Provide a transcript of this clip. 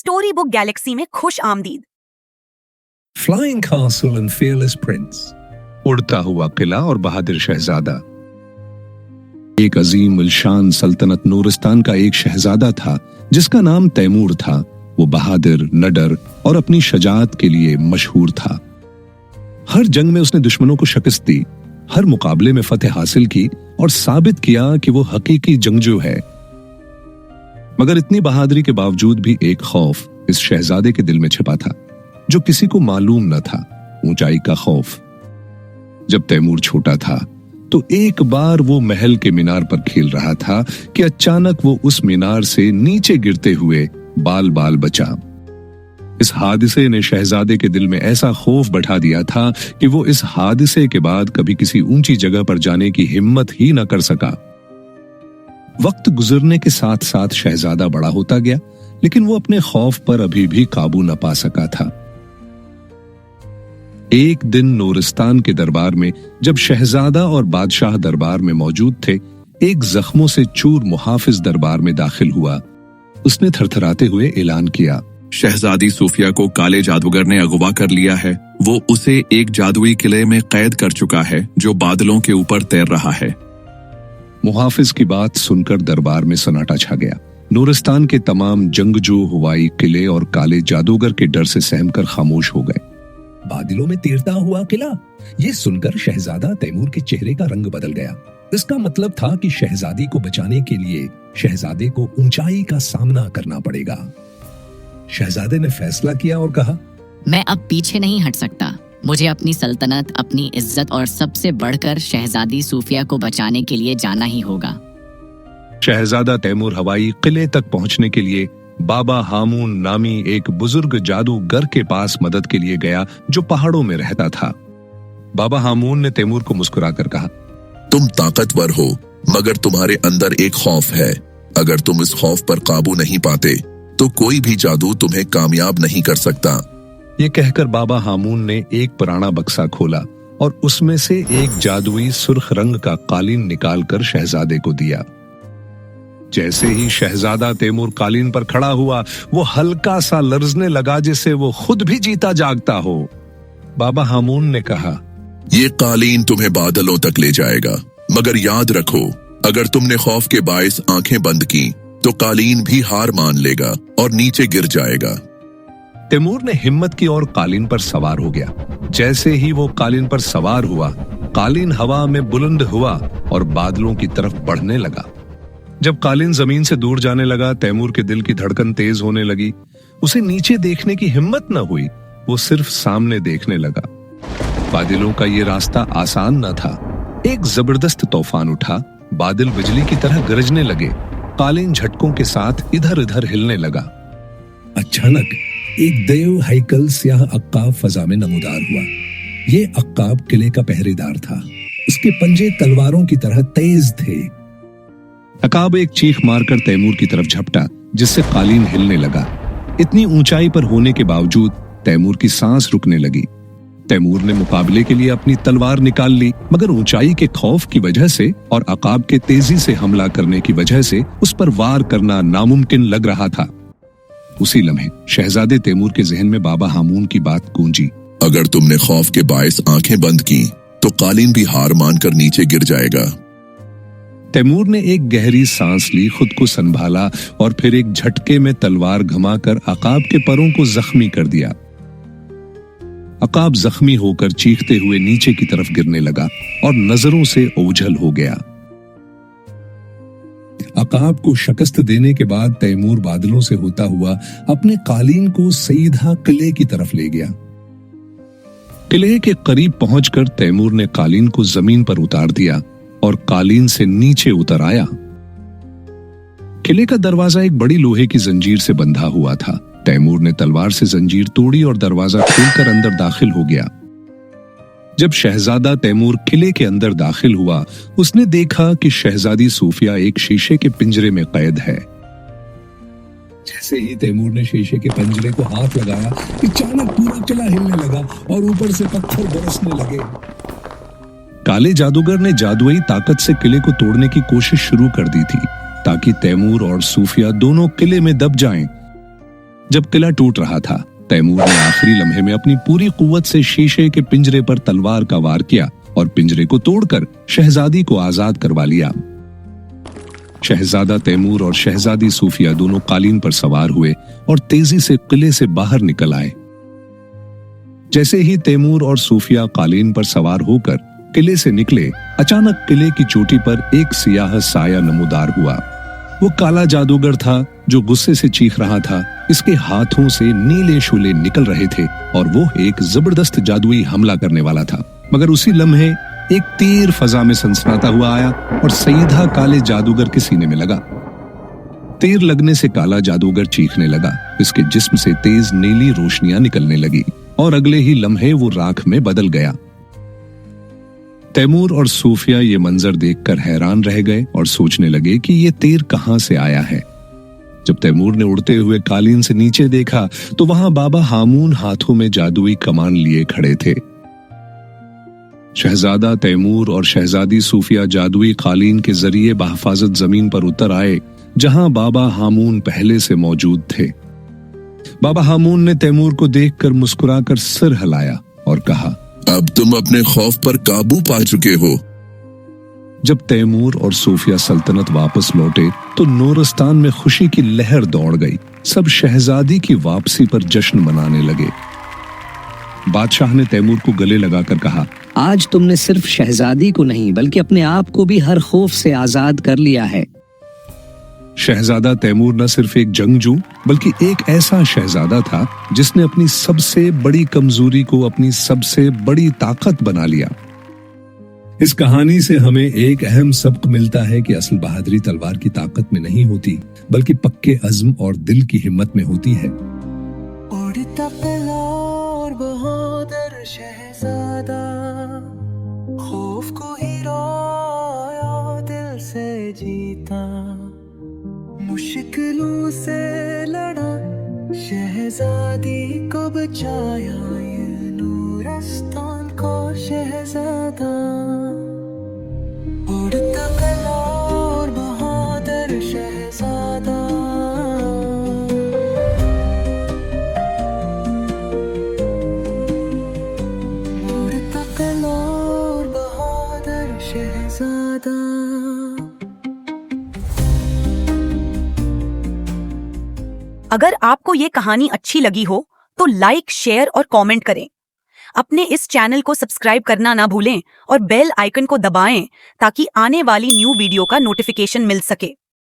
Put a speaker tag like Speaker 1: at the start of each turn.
Speaker 1: Story book Galaxy में खुश आमदीद।
Speaker 2: Flying Castle and Fearless Prince,
Speaker 3: उड़ता हुआ किला और बहादुर शहजादा। एक अजीम उलशान सल्तनत नूरिस्तान का एक शहजादा था जिसका नाम तैमूर था। वो बहादुर, निडर और अपनी शजाअत के लिए मशहूर था। हर जंग में उसने दुश्मनों को शिकस्त दी, हर मुकाबले में फतेह हासिल की और साबित किया कि वो हकीकी जंगजू है। मगर इतनी बहादुरी के बावजूद भी एक खौफ इस शहजादे के दिल में छिपा था जो किसी को मालूम न था, ऊंचाई का खौफ। जब तैमूर छोटा था तो एक बार वो महल के मीनार पर खेल रहा था कि अचानक वो उस मीनार से नीचे गिरते हुए बाल बाल बचा। इस हादसे ने शहजादे के दिल में ऐसा खौफ बैठा दिया था कि वो इस हादसे के बाद कभी किसी ऊंची जगह पर जाने की हिम्मत ही न कर सका। वक्त गुजरने के साथ साथ शहजादा बड़ा होता गया, लेकिन वो अपने खौफ पर अभी भी काबू न पा सका था। एक दिन नूरिस्तान के दरबार में जब शहजादा और बादशाह दरबार में मौजूद थे, एक जख्मों से चूर मुहाफिज दरबार में दाखिल हुआ। उसने थरथराते हुए ऐलान किया,
Speaker 4: शहजादी सूफिया को काले जादूगर ने अगवा कर लिया है। वो उसे एक जादुई किले में कैद कर चुका है जो बादलों के ऊपर तैर रहा है।
Speaker 3: मुहाफिज की बात सुनकर दरबार में सन्नाटा छा गया। नूरिस्तान के तमाम जंगजू हवाई किले और काले जादूगर के डर से सहमकर खामोश हो गए।
Speaker 2: बादलों में तैरता हुआ किला, ये सुनकर शहजादा तैमूर के चेहरे का रंग बदल गया। इसका मतलब था कि शहजादी को बचाने के लिए शहजादे को ऊंचाई का सामना करना पड़ेगा। शहजादे ने फैसला किया और कहा,
Speaker 5: मैं अब पीछे नहीं हट सकता। मुझे अपनी सल्तनत, अपनी इज्जत और सबसे बढ़कर शहजादी सूफिया को बचाने के लिए जाना ही होगा।
Speaker 3: शहजादा तैमूर हवाई किले तक पहुंचने के लिए बाबा हामून नामी एक बुजुर्ग जादूगर के पास मदद के लिए गया जो पहाड़ों में रहता था। बाबा हामून ने तैमूर को मुस्कुराकर कहा,
Speaker 4: तुम ताकतवर हो, मगर तुम्हारे अंदर एक खौफ है। अगर तुम इस खौफ पर काबू नहीं पाते तो कोई भी जादू तुम्हें कामयाब नहीं कर सकता।
Speaker 3: ये कहकर बाबा हामून ने एक पुराना बक्सा खोला और उसमें से एक जादुई सुर्ख रंग का कालीन निकालकर शहजादे को दिया। जैसे ही शहजादा तैमूर कालीन पर खड़ा हुआ, वो हल्का सा लर्जने लगा जैसे वो खुद भी जीता जागता हो। बाबा हामून ने कहा,
Speaker 4: ये कालीन तुम्हें बादलों तक ले जाएगा, मगर याद रखो, अगर तुमने खौफ के बायस आंखें बंद की तो कालीन भी हार मान लेगा और नीचे गिर जाएगा।
Speaker 3: तैमूर ने हिम्मत की और कालीन पर सवार हो गया। जैसे ही वो कालीन पर सवार हुआ, कालीन हवा में बुलंद हुआ और बादलों की तरफ बढ़ने लगा। जब कालीन जमीन से दूर जाने लगा, तैमूर के दिल की धड़कन तेज होने लगी। उसे नीचे देखने की हिम्मत न हुई, वो सिर्फ सामने देखने लगा। बादलों का ये रास्ता आसान न था। एक जबरदस्त तूफान उठा, बादल बिजली की तरह गरजने लगे, कालीन झटकों के साथ इधर उधर हिलने लगा।
Speaker 2: अचानक एक देव हैकल स्याह अक्काब फजा में नमूदार हुआ। ये अक्काब किले का पहरेदार था। उसके पंजे तलवारों की तरह तेज थे।
Speaker 3: अक्काब एक चीख मारकर तैमूर की तरफ झपटा, जिससे कालीन हिलने लगा। इतनी ऊंचाई पर होने के बावजूद तैमूर की सांस रुकने लगी। तैमूर ने मुकाबले के लिए अपनी तलवार निकाल ली, मगर ऊंचाई के खौफ की वजह से और अक्काब के तेजी से हमला करने की वजह से उस पर वार करना नामुमकिन लग रहा था। उसी लम्हे शहजादे तैमूर के जहन में बाबा हामून की बात गूंजी,
Speaker 4: अगर तुमने खौफ के बायस आंखें बंद की तो कालीन भी हार मानकर नीचे गिर जाएगा।
Speaker 3: तैमूर ने एक गहरी सांस ली, खुद को संभाला और फिर एक झटके में तलवार घुमाकर अक्काब के परों को जख्मी कर दिया। अक्काब जख्मी होकर चीखते हुए नीचे की तरफ गिरने लगा और नजरों से ओझल हो गया।
Speaker 2: अक्काब को शिकस्त देने के बाद तैमूर बादलों से होता हुआ अपने कालीन को सीधा किले की तरफ ले गया।
Speaker 3: किले के करीब पहुंचकर तैमूर ने कालीन को जमीन पर उतार दिया और कालीन से नीचे उतर आया। किले का दरवाजा एक बड़ी लोहे की जंजीर से बंधा हुआ था। तैमूर ने तलवार से जंजीर तोड़ी और दरवाजा खोलकर अंदर दाखिल हो गया। जब शहजादा तैमूर किले के अंदर दाखिल हुआ, उसने देखा कि शहजादी सूफिया एक शीशे के पिंजरे में कैद है।
Speaker 2: जैसे ही तैमूर ने शीशे के पिंजरे को हाथ लगाया, अचानक पूरा किला हिलने लगा और ऊपर से पत्थर बरसने लगे।
Speaker 3: काले जादूगर ने जादुई ताकत से किले को तोड़ने की कोशिश शुरू कर दी थी ताकि तैमूर और सूफिया दोनों किले में दब जाएं। जब किला टूट रहा था, तैमूर ने आखिरी लम्हे में अपनी पूरी कुव्वत से शीशे के पिंजरे पर तलवार का वार किया और पिंजरे को तोड़कर शहजादी को आजाद करवा लिया। शहजादा तैमूर और शहजादी सूफिया दोनों कालीन पर सवार हुए और तेजी से किले से बाहर निकल आए। जैसे ही तैमूर और सूफिया कालीन पर सवार होकर किले से निकले, अचानक किले की चोटी पर एक सियाह साया नमूदार हुआ। वो काला जादूगर था जो गुस्से से चीख रहा था। इसके हाथों से नीले शूले निकल रहे थे और वो एक जबरदस्त जादुई हमला करने वाला था। मगर उसी लम्हे एक तीर फजा में सनसनाता हुआ आया और सीधा काले जादूगर के सीने में लगा। तीर लगने से काला जादूगर चीखने लगा। इसके जिस्म से तेज नीली रोशनियां निकलने लगी और अगले ही लम्हे वो राख में बदल गया। तैमूर और सूफिया ये मंजर देखकर हैरान रह गए और सोचने लगे कि ये तीर कहां से आया है। जब तैमूर ने उड़ते हुए कालीन से नीचे देखा तो वहां बाबा हामून हाथों में जादुई कमान लिए खड़े थे। शहजादा तैमूर और शहजादी सूफिया जादुई कालीन के जरिए बहफाजत जमीन पर उतर आए जहां बाबा हामून पहले से मौजूद थे। बाबा हामून ने तैमूर को देखकर मुस्कुराकर सिर हिलाया और कहा,
Speaker 4: अब तुम अपने खौफ पर काबू पा चुके हो।
Speaker 3: जब तैमूर और सूफिया सल्तनत वापस लौटे तो नूरस्तान में खुशी की लहर दौड़ गई। सब शहजादी की वापसी पर जश्न मनाने लगे। बादशाह ने तैमूर को गले लगाकर कहा,
Speaker 6: आज तुमने सिर्फ शहजादी को नहीं बल्कि अपने आप को भी हर खौफ से आजाद कर लिया है।
Speaker 3: शहजादा तैमूर न सिर्फ एक जंगजू बल्कि एक ऐसा शहजादा था जिसने अपनी सबसे बड़ी कमजोरी को अपनी सबसे बड़ी ताकत बना लिया।
Speaker 2: इस कहानी से हमें एक अहम सबक मिलता है कि असल बहादुरी तलवार की ताकत में नहीं होती बल्कि पक्के अज़्म और दिल की हिम्मत में होती है।
Speaker 7: उड़ता किला और बहादुर शहजादा, खौफ को हिराया दिल से जीता, मुश्किलों से लड़ा शहजादी को बचाया ये नूरस्तान का शहजादा। उड़ता किला और बहादुर शहजादा, उड़ता किला और बहादुर शहजादा।
Speaker 1: अगर आपको ये कहानी अच्छी लगी हो तो लाइक, शेयर और कमेंट करें। अपने इस चैनल को सब्सक्राइब करना ना भूलें और बेल आइकन को दबाएं ताकि आने वाली न्यू वीडियो का नोटिफिकेशन मिल सके।